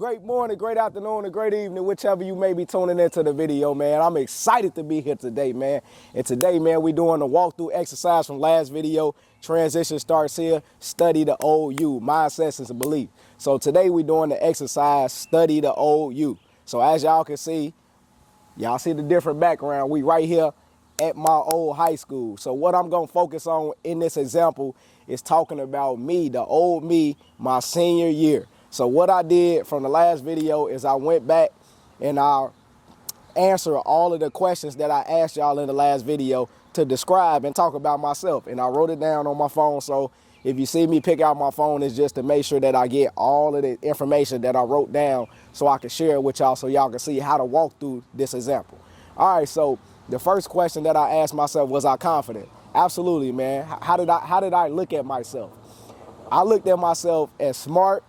great morning, great afternoon, and great evening, whichever you may be tuning into the video, man. I'm excited to be here today, man. And today, man, we're doing a walkthrough exercise from last video. Transition starts here. Study the old you, mindsets and belief. So today we're doing the exercise, study the old you. So as y'all can see, y'all see the different background. We right here at my old high school. So what I'm gonna focus on in this example is talking about me, the old me, my senior year. So what I did from the last video is I went back and I answered all of the questions that I asked y'all in the last video to describe and talk about myself. And I wrote it down on my phone. So if you see me pick out my phone, it's just to make sure that I get all of the information that I wrote down so I can share it with y'all so y'all can see how to walk through this example. All right, so the first question that I asked myself, was I confident? Absolutely, man. How did I look at myself? I looked at myself as smart,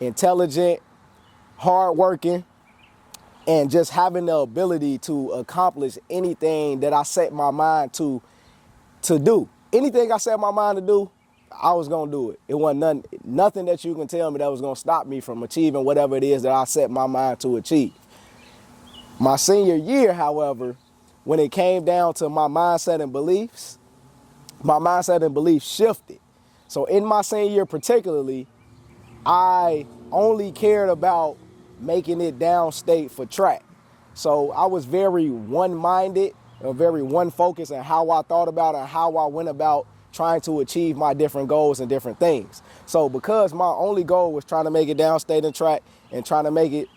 intelligent, hardworking, and just having the ability to accomplish anything that I set my mind to do. Anything I set my mind to do, I was gonna do it. It wasn't nothing that you can tell me that was gonna stop me from achieving whatever it is that I set my mind to achieve. My senior year, however, when it came down to my mindset and beliefs, my mindset and beliefs shifted. So in my senior year particularly, I only cared about making it downstate for track. So I was very one-minded, or very one-focused in how I thought about it and how I went about trying to achieve my different goals and different things. So because my only goal was trying to make it downstate in track and trying to make it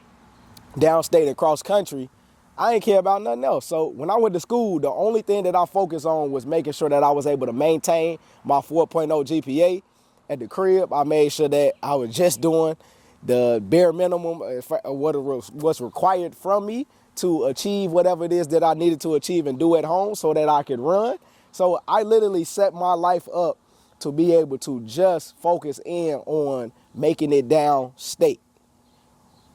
downstate and cross country, I didn't care about nothing else. So when I went to school, the only thing that I focused on was making sure that I was able to maintain my 4.0 GPA. At the crib, I made sure that I was just doing the bare minimum, what was required from me to achieve whatever it is that I needed to achieve and do at home so that I could run. So I literally set my life up to be able to just focus in on making it downstate.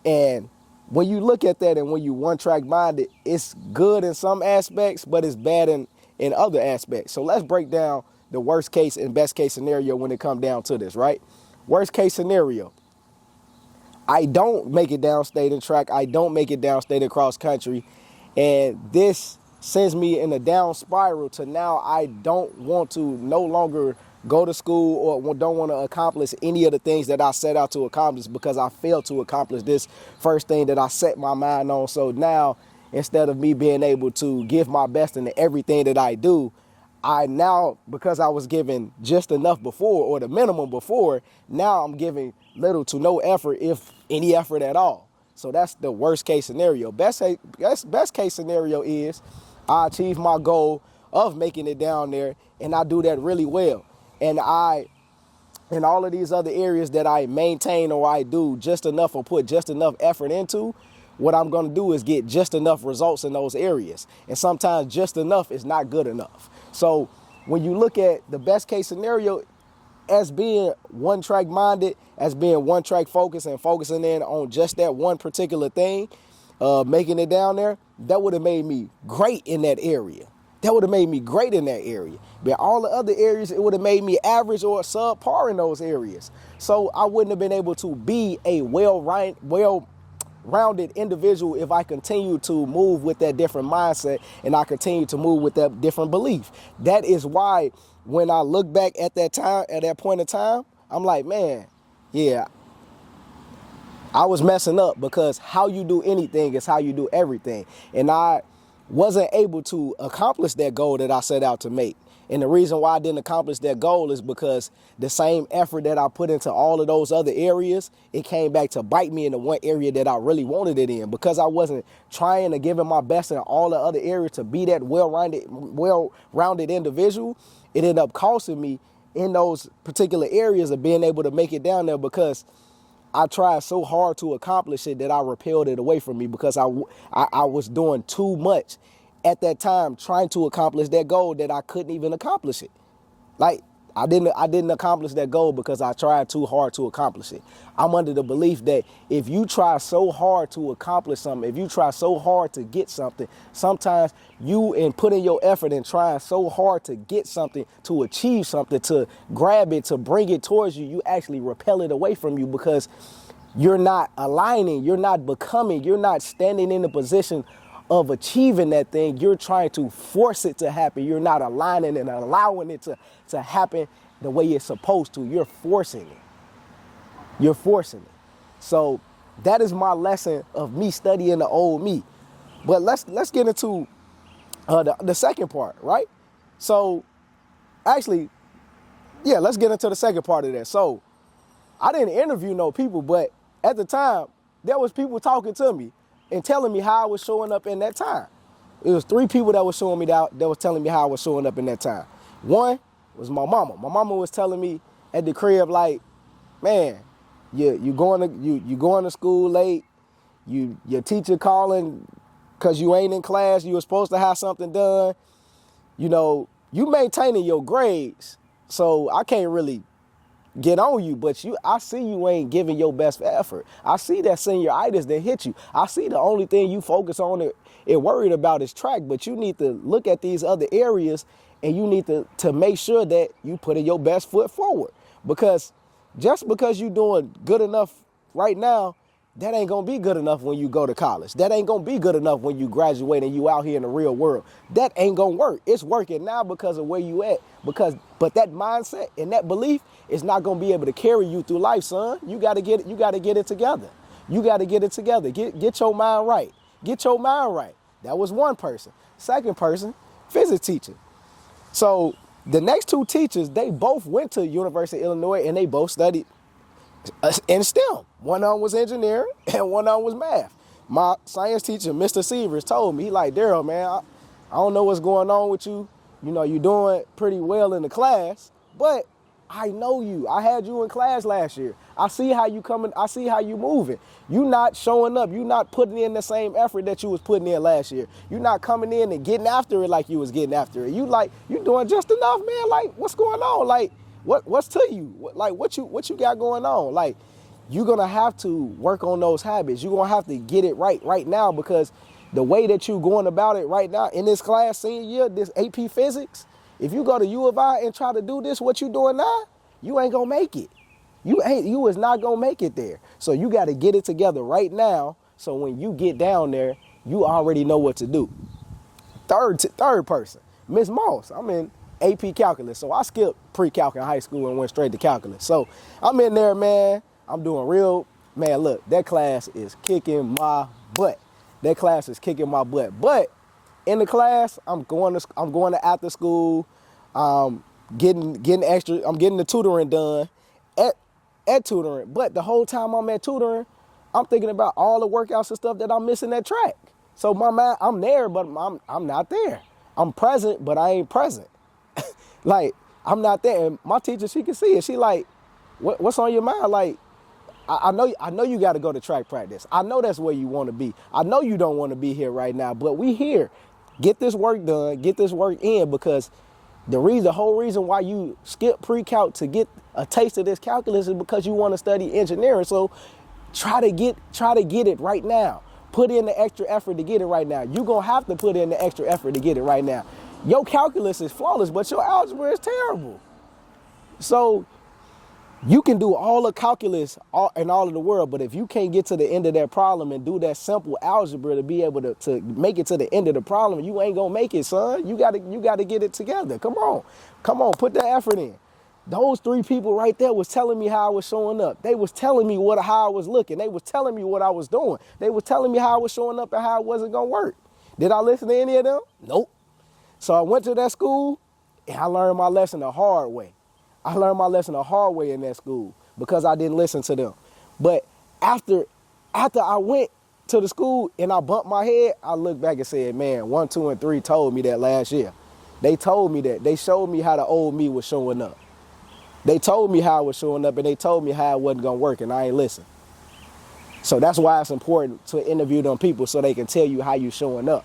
And when you look at that and when you one-track minded, it's good in some aspects, but it's bad in other aspects. So let's break down the worst case and best case scenario when it comes down to this, right? Worst case scenario, I don't make it downstate in track. I don't make it downstate in cross country. And this sends me in a down spiral to now I don't want to no longer go to school or don't want to accomplish any of the things that I set out to accomplish because I failed to accomplish this first thing that I set my mind on. So now, instead of me being able to give my best in everything that I do, I now, because I was giving just enough before or the minimum before, now I'm giving little to no effort, if any effort at all. So that's the worst case scenario. Best case scenario is I achieve my goal of making it down there and I do that really well. And in all of these other areas that I maintain or I do just enough or put just enough effort into, what I'm going to do is get just enough results in those areas. And sometimes just enough is not good enough. So when you look at the best case scenario as being one track minded, as being one track focused and focusing in on just that one particular thing, making it down there, that would have made me great in that area. That would have made me great in that area. But all the other areas, it would have made me average or subpar in those areas. So I wouldn't have been able to be a well-rounded individual if I continue to move with that different mindset and I continue to move with that different belief. That is why when I look back at that time, at that point in time, I'm like, man, yeah, I was messing up, because how you do anything is how you do everything. And I wasn't able to accomplish that goal that I set out to make. And the reason why I didn't accomplish that goal is because the same effort that I put into all of those other areas, it came back to bite me in the one area that I really wanted it in. Because I wasn't trying to give it my best in all the other areas to be that well-rounded individual, it ended up costing me in those particular areas of being able to make it down there, because I tried so hard to accomplish it that I repelled it away from me, because I was doing too much at that time trying to accomplish that goal that I couldn't even accomplish it. Like, I didn't accomplish that goal because I tried too hard to accomplish it. I'm under the belief that if you try so hard to accomplish something, if you try so hard to get something, sometimes you in putting your effort and trying so hard to get something, to achieve something, to grab it, to bring it towards you, you actually repel it away from you because you're not aligning, you're not becoming, you're not standing in the position of achieving that thing. You're trying to force it to happen. You're not aligning and allowing it to happen the way it's supposed to. You're forcing it. You're forcing it. So that is my lesson of me studying the old me. But let's get into the second part, right? So actually, yeah, let's get into the second part of that. So I didn't interview no people, but at the time, there was people talking to me and telling me how I was showing up in that time. It was 3 people that was showing me that was telling me how I was showing up in that time. One was my mama. My mama was telling me at the crib, like, man, you going to school late. Your teacher calling because you ain't in class. You were supposed to have something done. You know, you maintaining your grades, so I can't really get on you, but I see you ain't giving your best effort. I see that senioritis that hit you. I see the only thing you focus on and worried about is track, but you need to look at these other areas and you need to make sure that you put in your best foot forward. Because just because you're doing good enough right now, that ain't gonna be good enough when you go to college. That ain't gonna be good enough when you graduate and you out here in the real world. That ain't gonna work. It's working now because of where you at. But that mindset and that belief is not gonna be able to carry you through life, son. You gotta get it together. You gotta get it together. Get your mind right. Get your mind right. That was one person. Second person, physics teacher. So the next 2 teachers, they both went to University of Illinois and they both studied in STEM. One of them was engineering and one of them was math. My science teacher, Mr. Severs, told me, he like, Daryl, man, I don't know what's going on with you. You know, you're doing pretty well in the class, but I know you. I had you in class last year. I see how you coming. I see how you moving. You not showing up. You not putting in the same effort that you was putting in last year. You not coming in and getting after it like you was getting after it. You doing just enough, man. Like, what's going on? Like, what's to you? What you got going on? Like, you're gonna have to work on those habits. You're gonna have to get it right now, because the way that you going about it right now in this class senior year, this AP Physics, if you go to U of I and try to do this, what you doing now, you ain't gonna make it. You is not gonna make it there. So you got to get it together right now. So when you get down there, you already know what to do. Third person, Miss Moss. I'm in AP Calculus, so I skipped pre-calc in high school and went straight to calculus. So I'm in there, man. I'm doing real, man. Look, that class is kicking my butt. That class is kicking my butt. But in the class, I'm going to after school, getting extra. I'm getting the tutoring done at tutoring. But the whole time I'm at tutoring, I'm thinking about all the workouts and stuff that I'm missing at track. So my mind, I'm there, but I'm not there. I'm present, but I ain't present. Like, I'm not there. And my teacher, she can see it. She like, what's on your mind? Like, I know you got to go to track practice. I know that's where you want to be. I know you don't want to be here right now, but we here. Get this work done. Get this work in, because the whole reason why you skip pre-calc to get a taste of this calculus is because you want to study engineering. So try to get it right now. Put in the extra effort to get it right now. You're going to have to put in the extra effort to get it right now. Your calculus is flawless, but your algebra is terrible. So you can do all the calculus in all of the world, but if you can't get to the end of that problem and do that simple algebra to be able to make it to the end of the problem, you ain't gonna make it, son. You gotta get it together. Come on, put that effort in. Those 3 people right there was telling me how I was showing up. They was telling me how I was looking. They was telling me what I was doing. They was telling me how I was showing up and how it wasn't gonna work. Did I listen to any of them? Nope. So I went to that school and I learned my lesson the hard way. I learned my lesson the hard way in that school because I didn't listen to them. But after I went to the school and I bumped my head, I looked back and said, man, 1, 2, and 3 told me that last year. They told me that. They showed me how the old me was showing up. They told me how I was showing up, and they told me how it wasn't going to work, and I ain't listen. So that's why it's important to interview them people so they can tell you how you showing up.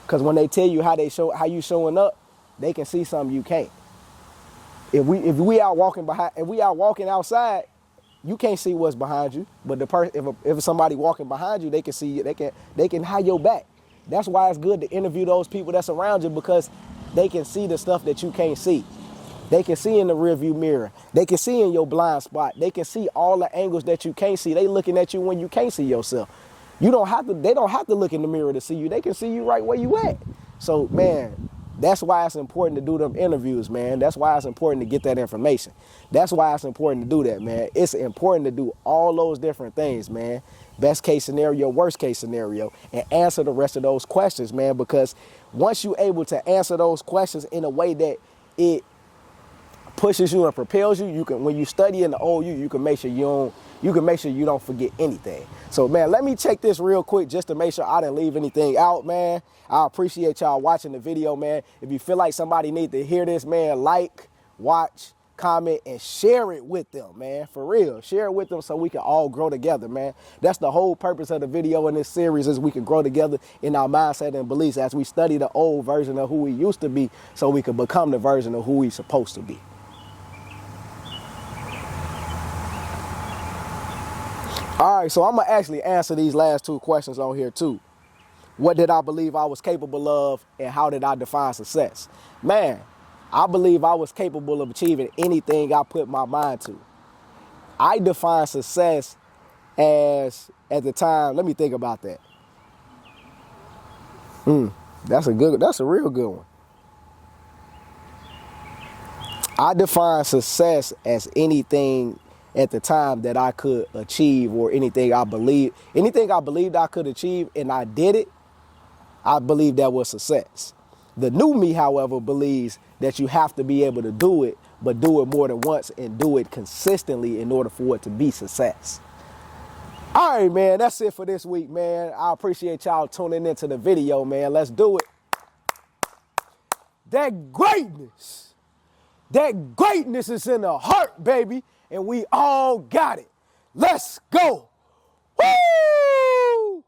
Because when they tell you how you showing up, they can see something you can't. If we out walking outside, you can't see what's behind you. But if somebody walking behind you, they can see you. They can hide your back. That's why it's good to interview those people that's around you, because they can see the stuff that you can't see. They can see in the rearview mirror. They can see in your blind spot. They can see all the angles that you can't see. They looking at you when you can't see yourself. They don't have to look in the mirror to see you. They can see you right where you at. So, man, that's why it's important to do them interviews, man. That's why it's important to get that information. That's why it's important to do that, man. It's important to do all those different things, man. Best case scenario, worst case scenario, and answer the rest of those questions, man, because once you're able to answer those questions in a way that it pushes you and propels you, when you study in the OU, you can make sure you don't forget anything. So, man, let me check this real quick just to make sure I didn't leave anything out, man. I appreciate y'all watching the video, man. If you feel like somebody need to hear this, man, like, watch, comment, and share it with them, man. For real, share it with them so we can all grow together, man. That's the whole purpose of the video in this series, is we can grow together in our mindset and beliefs as we study the old version of who we used to be, so we can become the version of who we supposed to be. All right, so I'm going to actually answer these last two questions on here too. What did I believe I was capable of, and how did I define success? Man, I believe I was capable of achieving anything I put my mind to. I define success as, at the time, let me think about that. That's a real good one. I define success as anything at the time that I could achieve, or anything I believed I could achieve and I did it, I believe that was success. The new me, however, believes that you have to be able to do it, but do it more than once and do it consistently in order for it to be success. All right, man, that's it for this week, man. I appreciate y'all tuning into the video, man. Let's do it. That greatness is in the heart, baby. And we all got it. Let's go. Woo!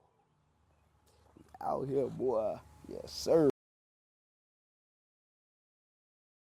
Out here, boy. Yes, sir.